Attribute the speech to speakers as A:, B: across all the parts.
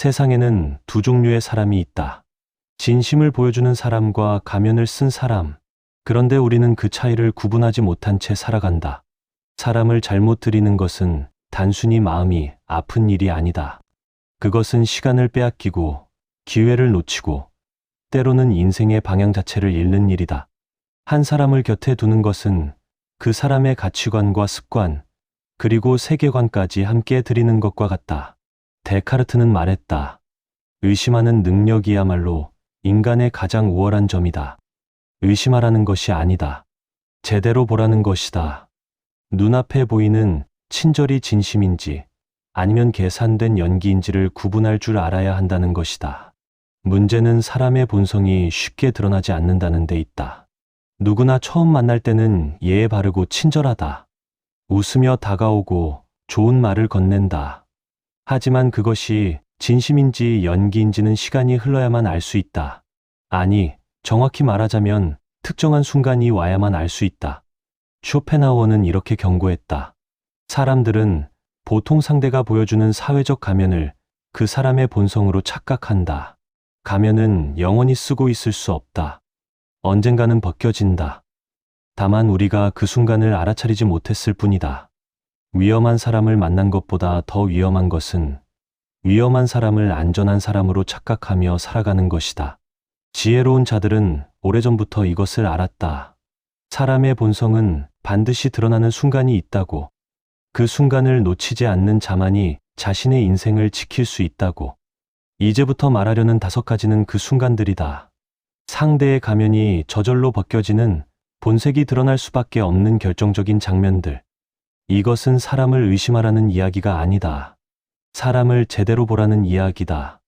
A: 세상에는 두 종류의 사람이 있다. 진심을 보여주는 사람과 가면을 쓴 사람. 그런데 우리는 그 차이를 구분하지 못한 채 살아간다. 사람을 잘못 들이는 것은 단순히 마음이 아픈 일이 아니다. 그것은 시간을 빼앗기고 기회를 놓치고 때로는 인생의 방향 자체를 잃는 일이다. 한 사람을 곁에 두는 것은 그 사람의 가치관과 습관, 그리고 세계관까지 함께 들이는 것과 같다. 데카르트는 말했다. 의심하는 능력이야말로 인간의 가장 우월한 점이다. 의심하라는 것이 아니다. 제대로 보라는 것이다. 눈앞에 보이는 친절이 진심인지 아니면 계산된 연기인지를 구분할 줄 알아야 한다는 것이다. 문제는 사람의 본성이 쉽게 드러나지 않는다는 데 있다. 누구나 처음 만날 때는 예의 바르고 친절하다. 웃으며 다가오고 좋은 말을 건넨다. 하지만 그것이 진심인지 연기인지는 시간이 흘러야만 알 수 있다. 아니, 정확히 말하자면 특정한 순간이 와야만 알 수 있다. 쇼펜하우어는 이렇게 경고했다. 사람들은 보통 상대가 보여주는 사회적 가면을 그 사람의 본성으로 착각한다. 가면은 영원히 쓰고 있을 수 없다. 언젠가는 벗겨진다. 다만 우리가 그 순간을 알아차리지 못했을 뿐이다. 위험한 사람을 만난 것보다 더 위험한 것은 위험한 사람을 안전한 사람으로 착각하며 살아가는 것이다. 지혜로운 자들은 오래전부터 이것을 알았다. 사람의 본성은 반드시 드러나는 순간이 있다고. 그 순간을 놓치지 않는 자만이 자신의 인생을 지킬 수 있다고. 이제부터 말하려는 5가지는 그 순간들이다. 상대의 가면이 저절로 벗겨지는, 본색이 드러날 수밖에 없는 결정적인 장면들. 이것은 사람을 의심하라는 이야기가 아니다. 사람을 제대로 보라는 이야기다.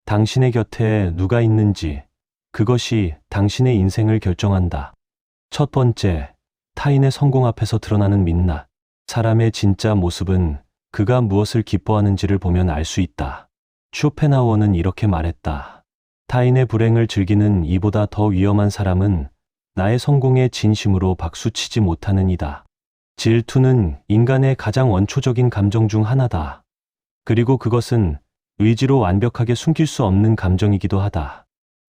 A: 당신의 곁에 누가 있는지, 그것이 당신의 인생을 결정한다. 첫 번째, 타인의 성공 앞에서 드러나는 민낯. 사람의 진짜 모습은 그가 무엇을 기뻐하는지를 보면 알 수 있다. 쇼펜하우어는 이렇게 말했다. 타인의 불행을 즐기는 이보다 더 위험한 사람은 나의 성공에 진심으로 박수치지 못하는 이다. 질투는 인간의 가장 원초적인 감정 중 하나다. 그리고 그것은 의지로 완벽하게 숨길 수 없는 감정이기도 하다.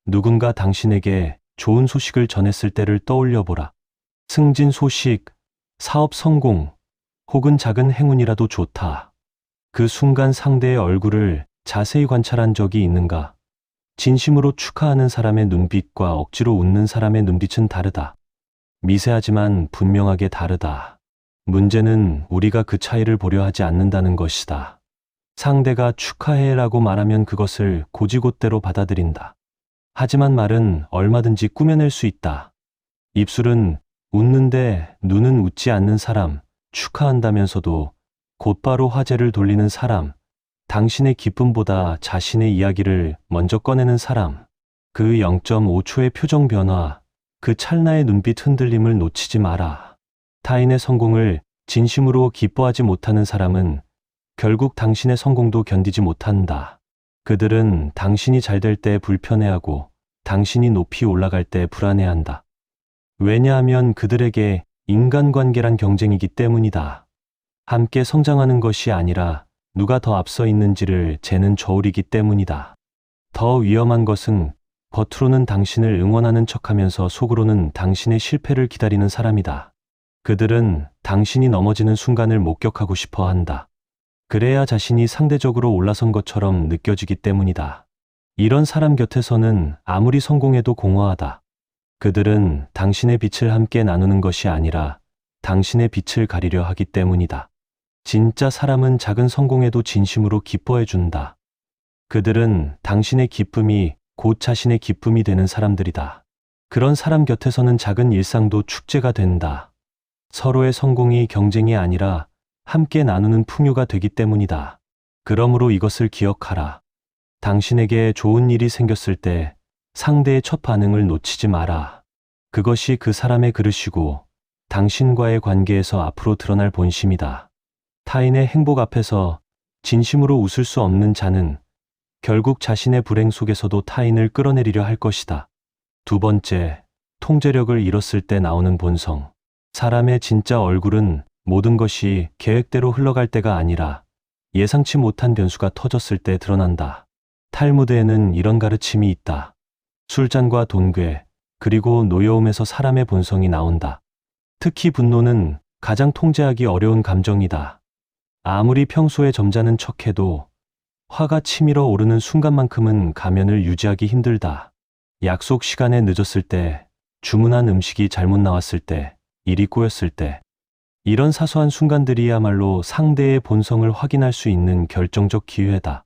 A: 누군가 당신에게 좋은 소식을 전했을 때를 떠올려 보라. 승진 소식, 사업 성공, 혹은 작은 행운이라도 좋다. 그 순간 상대의 얼굴을 자세히 관찰한 적이 있는가? 진심으로 축하하는 사람의 눈빛과 억지로 웃는 사람의 눈빛은 다르다. 미세하지만 분명하게 다르다. 문제는 우리가 그 차이를 보려 하지 않는다는 것이다. 상대가 축하해라고 말하면 그것을 곧이곧대로 받아들인다. 하지만 말은 얼마든지 꾸며낼 수 있다. 입술은 웃는데 눈은 웃지 않는 사람, 축하한다면서도 곧바로 화제를 돌리는 사람, 당신의 기쁨보다 자신의 이야기를 먼저 꺼내는 사람, 그 0.5초의 표정 변화, 그 찰나의 눈빛 흔들림을 놓치지 마라. 타인의 성공을 진심으로 기뻐하지 못하는 사람은 결국 당신의 성공도 견디지 못한다. 그들은 당신이 잘 될 때 불편해하고 당신이 높이 올라갈 때 불안해한다. 왜냐하면 그들에게 인간관계란 경쟁이기 때문이다. 함께 성장하는 것이 아니라 누가 더 앞서 있는지를 재는 저울이기 때문이다. 더 위험한 것은 겉으로는 당신을 응원하는 척하면서 속으로는 당신의 실패를 기다리는 사람이다. 그들은 당신이 넘어지는 순간을 목격하고 싶어 한다. 그래야 자신이 상대적으로 올라선 것처럼 느껴지기 때문이다. 이런 사람 곁에서는 아무리 성공해도 공허하다. 그들은 당신의 빛을 함께 나누는 것이 아니라 당신의 빛을 가리려 하기 때문이다. 진짜 사람은 작은 성공에도 진심으로 기뻐해 준다. 그들은 당신의 기쁨이 곧 자신의 기쁨이 되는 사람들이다. 그런 사람 곁에서는 작은 일상도 축제가 된다. 서로의 성공이 경쟁이 아니라 함께 나누는 풍요가 되기 때문이다. 그러므로 이것을 기억하라. 당신에게 좋은 일이 생겼을 때 상대의 첫 반응을 놓치지 마라. 그것이 그 사람의 그릇이고 당신과의 관계에서 앞으로 드러날 본심이다. 타인의 행복 앞에서 진심으로 웃을 수 없는 자는 결국 자신의 불행 속에서도 타인을 끌어내리려 할 것이다. 두 번째, 통제력을 잃었을 때 나오는 본성. 사람의 진짜 얼굴은 모든 것이 계획대로 흘러갈 때가 아니라 예상치 못한 변수가 터졌을 때 드러난다. 탈무드에는 이런 가르침이 있다. 술잔과 돈괴, 그리고 노여움에서 사람의 본성이 나온다. 특히 분노는 가장 통제하기 어려운 감정이다. 아무리 평소에 점잖은 척해도 화가 치밀어 오르는 순간만큼은 가면을 유지하기 힘들다. 약속 시간에 늦었을 때, 주문한 음식이 잘못 나왔을 때, 일이 꼬였을 때, 이런 사소한 순간들이야말로 상대의 본성을 확인할 수 있는 결정적 기회다.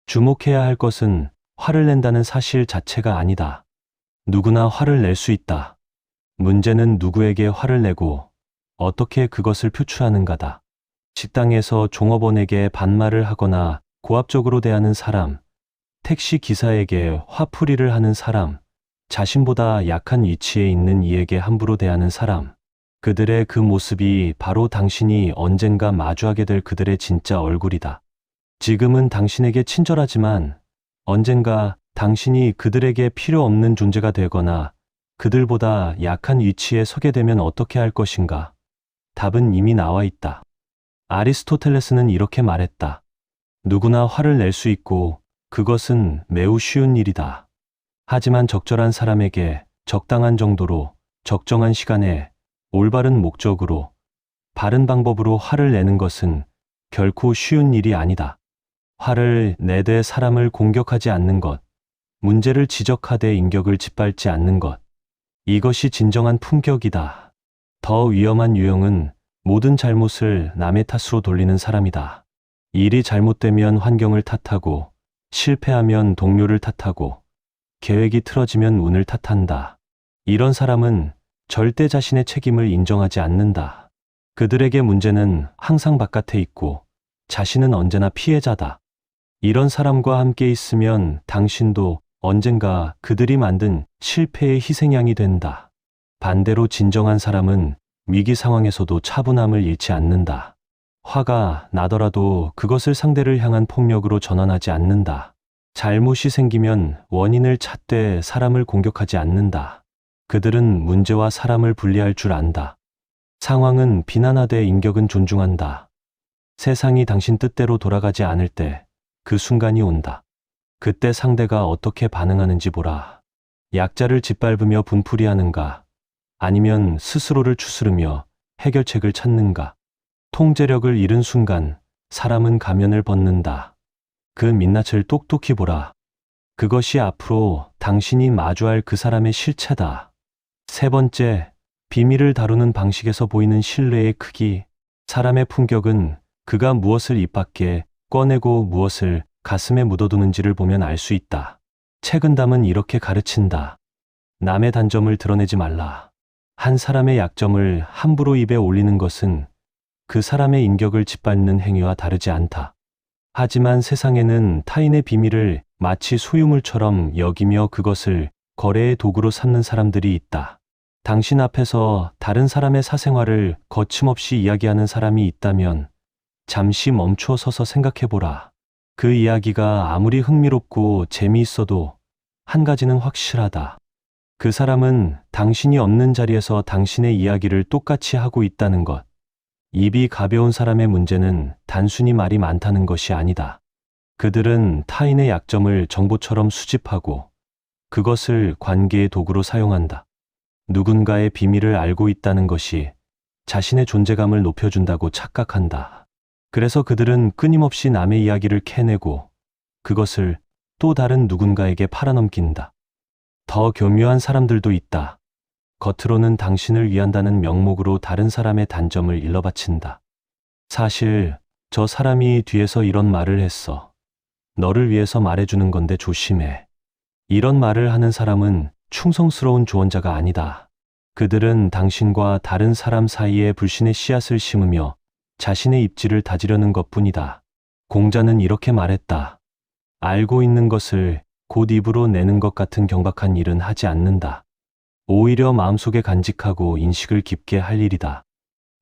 A: 주목해야 할 것은 화를 낸다는 사실 자체가 아니다. 누구나 화를 낼 수 있다. 문제는 누구에게 화를 내고 어떻게 그것을 표출하는가다. 식당에서 종업원에게 반말을 하거나 고압적으로 대하는 사람, 택시 기사에게 화풀이를 하는 사람, 자신보다 약한 위치에 있는 이에게 함부로 대하는 사람, 그들의 그 모습이 바로 당신이 언젠가 마주하게 될 그들의 진짜 얼굴이다. 지금은 당신에게 친절하지만 언젠가 당신이 그들에게 필요 없는 존재가 되거나 그들보다 약한 위치에 서게 되면 어떻게 할 것인가? 답은 이미 나와 있다. 아리스토텔레스는 이렇게 말했다. 누구나 화를 낼 수 있고 그것은 매우 쉬운 일이다. 하지만 적절한 사람에게 적당한 정도로 적정한 시간에 올바른 목적으로 바른 방법으로 화를 내는 것은 결코 쉬운 일이 아니다. 화를 내되 사람을 공격하지 않는 것, 문제를 지적하되 인격을 짓밟지 않는 것, 이것이 진정한 품격이다. 더 위험한 유형은 모든 잘못을 남의 탓으로 돌리는 사람이다. 일이 잘못되면 환경을 탓하고, 실패하면 동료를 탓하고, 계획이 틀어지면 운을 탓한다. 이런 사람은 절대 자신의 책임을 인정하지 않는다. 그들에게 문제는 항상 바깥에 있고 자신은 언제나 피해자다. 이런 사람과 함께 있으면 당신도 언젠가 그들이 만든 실패의 희생양이 된다. 반대로 진정한 사람은 위기 상황에서도 차분함을 잃지 않는다. 화가 나더라도 그것을 상대를 향한 폭력으로 전환하지 않는다. 잘못이 생기면 원인을 찾되 사람을 공격하지 않는다. 그들은 문제와 사람을 분리할 줄 안다. 상황은 비난하되 인격은 존중한다. 세상이 당신 뜻대로 돌아가지 않을 때 그 순간이 온다. 그때 상대가 어떻게 반응하는지 보라. 약자를 짓밟으며 분풀이하는가? 아니면 스스로를 추스르며 해결책을 찾는가? 통제력을 잃은 순간 사람은 가면을 벗는다. 그 민낯을 똑똑히 보라. 그것이 앞으로 당신이 마주할 그 사람의 실체다. 세 번째, 비밀을 다루는 방식에서 보이는 신뢰의 크기. 사람의 품격은 그가 무엇을 입 밖에 꺼내고 무엇을 가슴에 묻어두는지를 보면 알 수 있다. 책은담은 이렇게 가르친다. 남의 단점을 드러내지 말라. 한 사람의 약점을 함부로 입에 올리는 것은 그 사람의 인격을 짓밟는 행위와 다르지 않다. 하지만 세상에는 타인의 비밀을 마치 소유물처럼 여기며 그것을 거래의 도구로 삼는 사람들이 있다. 당신 앞에서 다른 사람의 사생활을 거침없이 이야기하는 사람이 있다면 잠시 멈춰 서서 생각해보라. 그 이야기가 아무리 흥미롭고 재미있어도 한 가지는 확실하다. 그 사람은 당신이 없는 자리에서 당신의 이야기를 똑같이 하고 있다는 것. 입이 가벼운 사람의 문제는 단순히 말이 많다는 것이 아니다. 그들은 타인의 약점을 정보처럼 수집하고 그것을 관계의 도구로 사용한다. 누군가의 비밀을 알고 있다는 것이 자신의 존재감을 높여준다고 착각한다. 그래서 그들은 끊임없이 남의 이야기를 캐내고 그것을 또 다른 누군가에게 팔아넘긴다. 더 교묘한 사람들도 있다. 겉으로는 당신을 위한다는 명목으로 다른 사람의 단점을 일러바친다. 사실 저 사람이 뒤에서 이런 말을 했어. 너를 위해서 말해주는 건데 조심해. 이런 말을 하는 사람은 충성스러운 조언자가 아니다. 그들은 당신과 다른 사람 사이에 불신의 씨앗을 심으며 자신의 입지를 다지려는 것뿐이다. 공자는 이렇게 말했다. 알고 있는 것을 곧 입으로 내는 것 같은 경박한 일은 하지 않는다. 오히려 마음속에 간직하고 인식을 깊게 할 일이다.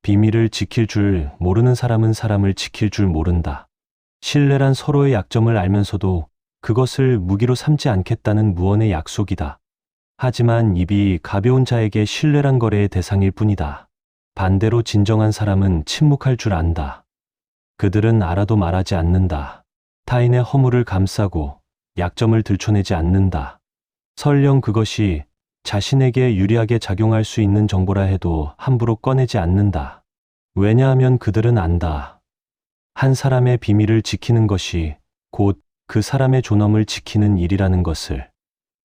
A: 비밀을 지킬 줄 모르는 사람은 사람을 지킬 줄 모른다. 신뢰란 서로의 약점을 알면서도 그것을 무기로 삼지 않겠다는 무언의 약속이다. 하지만 입이 가벼운 자에게 신뢰란 거래의 대상일 뿐이다. 반대로 진정한 사람은 침묵할 줄 안다. 그들은 알아도 말하지 않는다. 타인의 허물을 감싸고 약점을 들춰내지 않는다. 설령 그것이 자신에게 유리하게 작용할 수 있는 정보라 해도 함부로 꺼내지 않는다. 왜냐하면 그들은 안다. 한 사람의 비밀을 지키는 것이 곧 그 사람의 존엄을 지키는 일이라는 것을.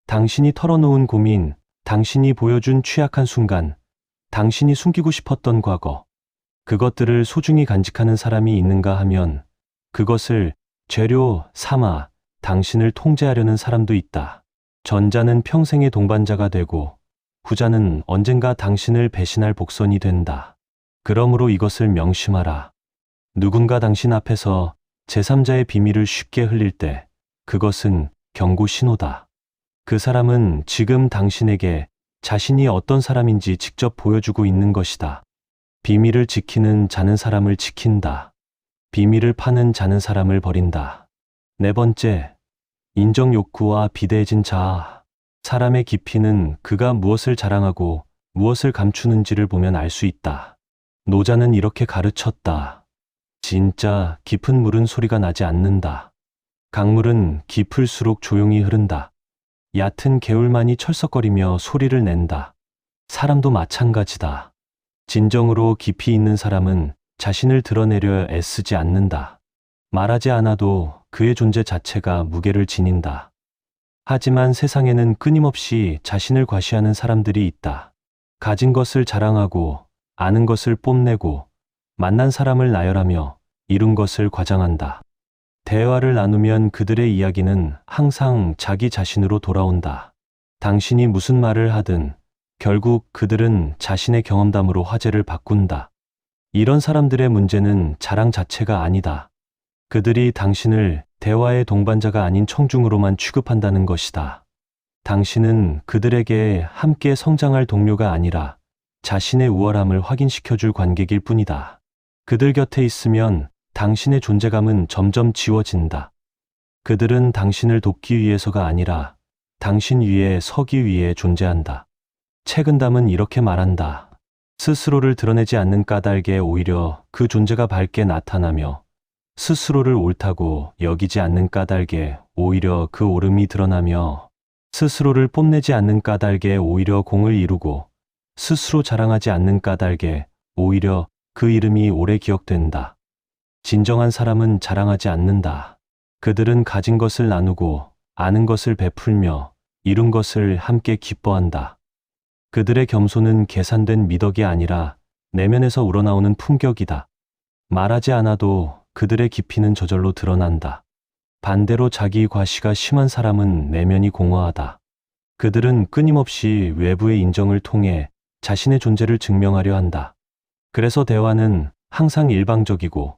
A: 당신이 털어놓은 고민, 당신이 보여준 취약한 순간, 당신이 숨기고 싶었던 과거, 그것들을 소중히 간직하는 사람이 있는가 하면 그것을 재료 삼아 당신을 통제하려는 사람도 있다. 전자는 평생의 동반자가 되고 후자는 언젠가 당신을 배신할 복선이 된다. 그러므로 이것을 명심하라. 누군가 당신 앞에서 제3자의 비밀을 쉽게 흘릴 때 그것은 경고 신호다. 그 사람은 지금 당신에게 자신이 어떤 사람인지 직접 보여주고 있는 것이다. 비밀을 지키는 자는 사람을 지킨다. 비밀을 파는 자는 사람을 버린다. 네 번째, 인정 욕구와 비대해진 자아. 사람의 깊이는 그가 무엇을 자랑하고 무엇을 감추는지를 보면 알 수 있다. 노자는 이렇게 가르쳤다. 진짜 깊은 물은 소리가 나지 않는다. 강물은 깊을수록 조용히 흐른다. 얕은 개울만이 철썩거리며 소리를 낸다. 사람도 마찬가지다. 진정으로 깊이 있는 사람은 자신을 드러내려 애쓰지 않는다. 말하지 않아도 그의 존재 자체가 무게를 지닌다. 하지만 세상에는 끊임없이 자신을 과시하는 사람들이 있다. 가진 것을 자랑하고 아는 것을 뽐내고 만난 사람을 나열하며 이룬 것을 과장한다. 대화를 나누면 그들의 이야기는 항상 자기 자신으로 돌아온다. 당신이 무슨 말을 하든 결국 그들은 자신의 경험담으로 화제를 바꾼다. 이런 사람들의 문제는 자랑 자체가 아니다. 그들이 당신을 대화의 동반자가 아닌 청중으로만 취급한다는 것이다. 당신은 그들에게 함께 성장할 동료가 아니라 자신의 우월함을 확인시켜줄 관객일 뿐이다. 그들 곁에 있으면 당신의 존재감은 점점 지워진다. 그들은 당신을 돕기 위해서가 아니라 당신 위에 서기 위해 존재한다. 책은담은 이렇게 말한다. 스스로를 드러내지 않는 까닭에 오히려 그 존재가 밝게 나타나며 스스로를 옳다고 여기지 않는 까닭에 오히려 그 옳음이 드러나며 스스로를 뽐내지 않는 까닭에 오히려 공을 이루고 스스로 자랑하지 않는 까닭에 오히려 그 이름이 오래 기억된다. 진정한 사람은 자랑하지 않는다. 그들은 가진 것을 나누고 아는 것을 베풀며 이룬 것을 함께 기뻐한다. 그들의 겸손은 계산된 미덕이 아니라 내면에서 우러나오는 품격이다. 말하지 않아도 그들의 깊이는 저절로 드러난다. 반대로 자기 과시가 심한 사람은 내면이 공허하다. 그들은 끊임없이 외부의 인정을 통해 자신의 존재를 증명하려 한다. 그래서 대화는 항상 일방적이고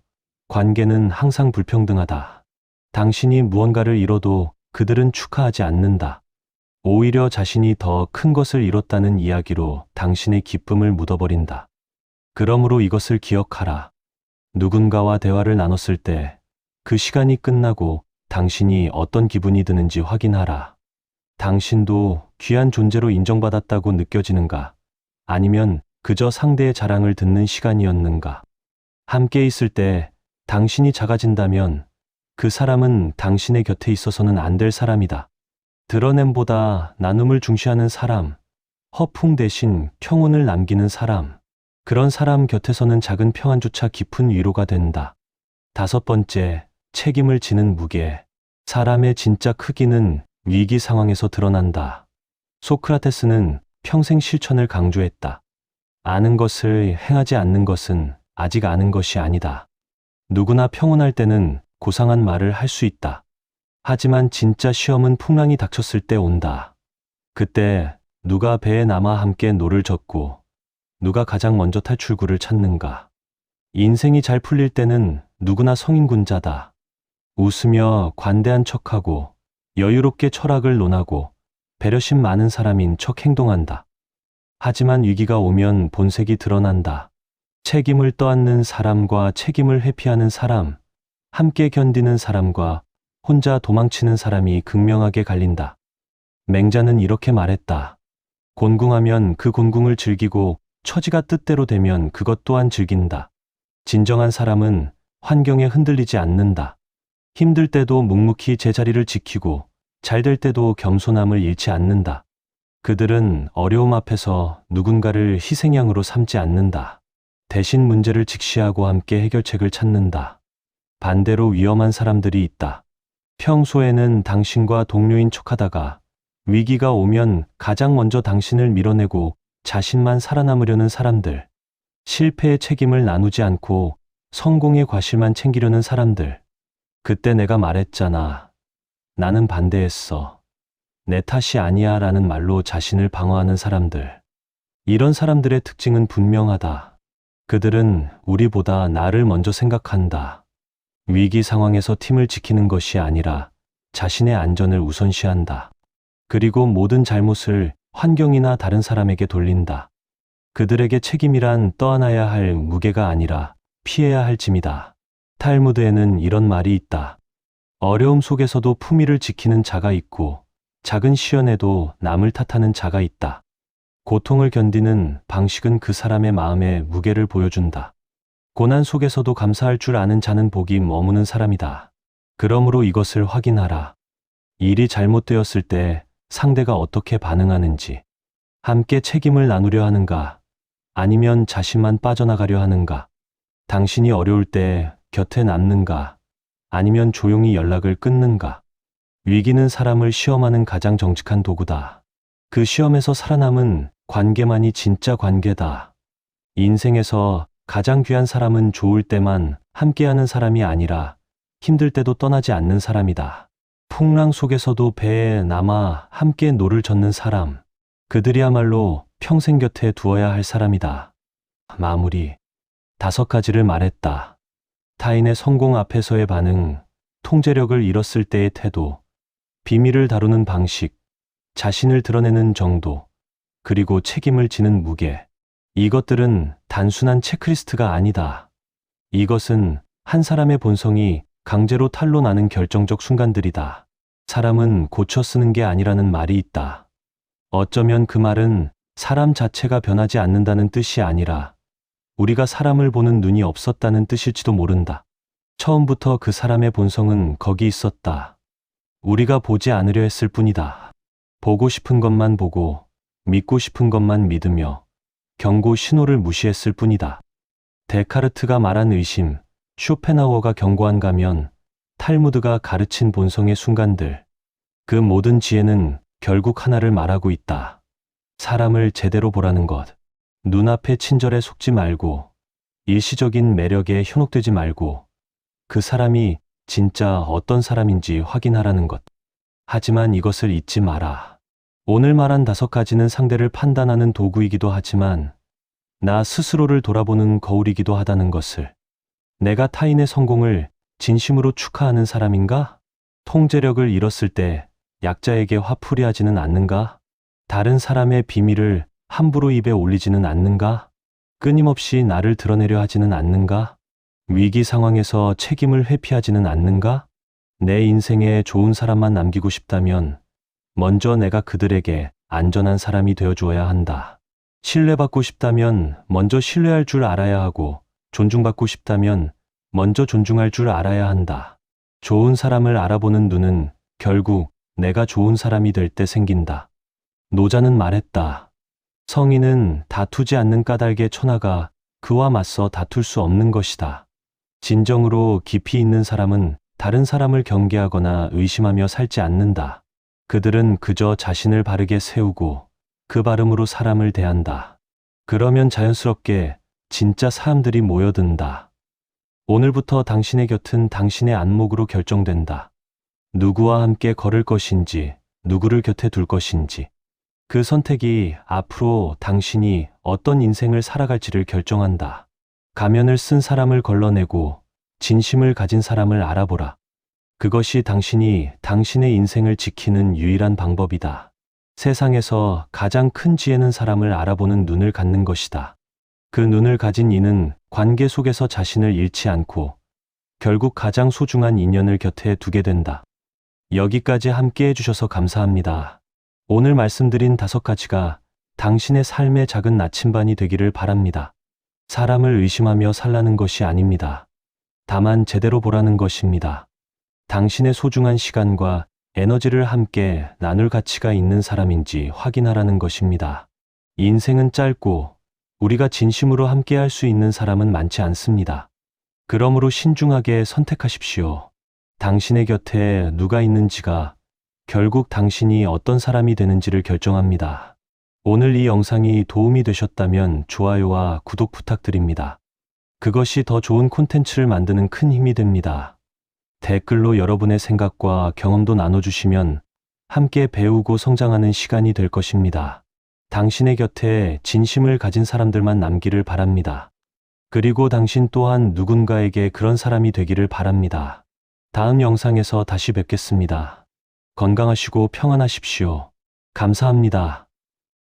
A: 관계는 항상 불평등하다. 당신이 무언가를 이뤄도 그들은 축하하지 않는다. 오히려 자신이 더 큰 것을 이뤘다는 이야기로 당신의 기쁨을 묻어버린다. 그러므로 이것을 기억하라. 누군가와 대화를 나눴을 때 그 시간이 끝나고 당신이 어떤 기분이 드는지 확인하라. 당신도 귀한 존재로 인정받았다고 느껴지는가? 아니면 그저 상대의 자랑을 듣는 시간이었는가? 함께 있을 때 당신이 작아진다면 그 사람은 당신의 곁에 있어서는 안 될 사람이다. 드러냄보다 나눔을 중시하는 사람, 허풍 대신 평온을 남기는 사람, 그런 사람 곁에서는 작은 평안조차 깊은 위로가 된다. 다섯 번째, 책임을 지는 무게. 사람의 진짜 크기는 위기 상황에서 드러난다. 소크라테스는 평생 실천을 강조했다. 아는 것을 행하지 않는 것은 아직 아는 것이 아니다. 누구나 평온할 때는 고상한 말을 할 수 있다. 하지만 진짜 시험은 풍랑이 닥쳤을 때 온다. 그때 누가 배에 남아 함께 노를 젓고 누가 가장 먼저 탈출구를 찾는가. 인생이 잘 풀릴 때는 누구나 성인군자다. 웃으며 관대한 척하고 여유롭게 철학을 논하고 배려심 많은 사람인 척 행동한다. 하지만 위기가 오면 본색이 드러난다. 책임을 떠안는 사람과 책임을 회피하는 사람, 함께 견디는 사람과 혼자 도망치는 사람이 극명하게 갈린다. 맹자는 이렇게 말했다. 곤궁하면 그 곤궁을 즐기고 처지가 뜻대로 되면 그것 또한 즐긴다. 진정한 사람은 환경에 흔들리지 않는다. 힘들 때도 묵묵히 제자리를 지키고 잘 될 때도 겸손함을 잃지 않는다. 그들은 어려움 앞에서 누군가를 희생양으로 삼지 않는다. 대신 문제를 직시하고 함께 해결책을 찾는다. 반대로 위험한 사람들이 있다. 평소에는 당신과 동료인 척하다가 위기가 오면 가장 먼저 당신을 밀어내고 자신만 살아남으려는 사람들. 실패의 책임을 나누지 않고 성공의 과실만 챙기려는 사람들. 그때 내가 말했잖아. 나는 반대했어. 내 탓이 아니야 라는 말로 자신을 방어하는 사람들. 이런 사람들의 특징은 분명하다. 그들은 우리보다 나를 먼저 생각한다. 위기 상황에서 팀을 지키는 것이 아니라 자신의 안전을 우선시한다. 그리고 모든 잘못을 환경이나 다른 사람에게 돌린다. 그들에게 책임이란 떠안아야 할 무게가 아니라 피해야 할 짐이다. 탈무드에는 이런 말이 있다. 어려움 속에서도 품위를 지키는 자가 있고 작은 시련에도 남을 탓하는 자가 있다. 고통을 견디는 방식은 그 사람의 마음의 무게를 보여준다. 고난 속에서도 감사할 줄 아는 자는 복이 머무는 사람이다. 그러므로 이것을 확인하라. 일이 잘못되었을 때 상대가 어떻게 반응하는지. 함께 책임을 나누려 하는가? 아니면 자신만 빠져나가려 하는가? 당신이 어려울 때 곁에 남는가? 아니면 조용히 연락을 끊는가? 위기는 사람을 시험하는 가장 정직한 도구다. 그 시험에서 살아남은 관계만이 진짜 관계다. 인생에서 가장 귀한 사람은 좋을 때만 함께하는 사람이 아니라 힘들 때도 떠나지 않는 사람이다. 풍랑 속에서도 배에 남아 함께 노를 젓는 사람. 그들이야말로 평생 곁에 두어야 할 사람이다. 마무리. 5가지를 말했다. 타인의 성공 앞에서의 반응, 통제력을 잃었을 때의 태도, 비밀을 다루는 방식, 자신을 드러내는 정도, 그리고 책임을 지는 무게. 이것들은 단순한 체크리스트가 아니다. 이것은 한 사람의 본성이 강제로 탄로나는 결정적 순간들이다. 사람은 고쳐 쓰는 게 아니라는 말이 있다. 어쩌면 그 말은 사람 자체가 변하지 않는다는 뜻이 아니라 우리가 사람을 보는 눈이 없었다는 뜻일지도 모른다. 처음부터 그 사람의 본성은 거기 있었다. 우리가 보지 않으려 했을 뿐이다. 보고 싶은 것만 보고 믿고 싶은 것만 믿으며 경고 신호를 무시했을 뿐이다. 데카르트가 말한 의심, 쇼펜하우어가 경고한 가면, 탈무드가 가르친 본성의 순간들. 그 모든 지혜는 결국 하나를 말하고 있다. 사람을 제대로 보라는 것. 눈앞의 친절에 속지 말고, 일시적인 매력에 현혹되지 말고, 그 사람이 진짜 어떤 사람인지 확인하라는 것. 하지만 이것을 잊지 마라. 오늘 말한 5가지는 상대를 판단하는 도구이기도 하지만 나 스스로를 돌아보는 거울이기도 하다는 것을. 내가 타인의 성공을 진심으로 축하하는 사람인가? 통제력을 잃었을 때 약자에게 화풀이하지는 않는가? 다른 사람의 비밀을 함부로 입에 올리지는 않는가? 끊임없이 나를 드러내려 하지는 않는가? 위기 상황에서 책임을 회피하지는 않는가? 내 인생에 좋은 사람만 남기고 싶다면 먼저 내가 그들에게 안전한 사람이 되어주어야 한다. 신뢰받고 싶다면 먼저 신뢰할 줄 알아야 하고, 존중받고 싶다면 먼저 존중할 줄 알아야 한다. 좋은 사람을 알아보는 눈은 결국 내가 좋은 사람이 될 때 생긴다. 노자는 말했다. 성인은 다투지 않는 까닭에 천하가 그와 맞서 다툴 수 없는 것이다. 진정으로 깊이 있는 사람은 다른 사람을 경계하거나 의심하며 살지 않는다. 그들은 그저 자신을 바르게 세우고 그 바름으로 사람을 대한다. 그러면 자연스럽게 진짜 사람들이 모여든다. 오늘부터 당신의 곁은 당신의 안목으로 결정된다. 누구와 함께 걸을 것인지, 누구를 곁에 둘 것인지. 그 선택이 앞으로 당신이 어떤 인생을 살아갈지를 결정한다. 가면을 쓴 사람을 걸러내고 진심을 가진 사람을 알아보라. 그것이 당신이 당신의 인생을 지키는 유일한 방법이다. 세상에서 가장 큰 지혜는 사람을 알아보는 눈을 갖는 것이다. 그 눈을 가진 이는 관계 속에서 자신을 잃지 않고 결국 가장 소중한 인연을 곁에 두게 된다. 여기까지 함께 해주셔서 감사합니다. 오늘 말씀드린 5가지가 당신의 삶의 작은 나침반이 되기를 바랍니다. 사람을 의심하며 살라는 것이 아닙니다. 다만 제대로 보라는 것입니다. 당신의 소중한 시간과 에너지를 함께 나눌 가치가 있는 사람인지 확인하라는 것입니다. 인생은 짧고 우리가 진심으로 함께 할 수 있는 사람은 많지 않습니다. 그러므로 신중하게 선택하십시오. 당신의 곁에 누가 있는지가 결국 당신이 어떤 사람이 되는지를 결정합니다. 오늘 이 영상이 도움이 되셨다면 좋아요와 구독 부탁드립니다. 그것이 더 좋은 콘텐츠를 만드는 큰 힘이 됩니다. 댓글로 여러분의 생각과 경험도 나눠주시면 함께 배우고 성장하는 시간이 될 것입니다. 당신의 곁에 진심을 가진 사람들만 남기를 바랍니다. 그리고 당신 또한 누군가에게 그런 사람이 되기를 바랍니다. 다음 영상에서 다시 뵙겠습니다. 건강하시고 평안하십시오. 감사합니다.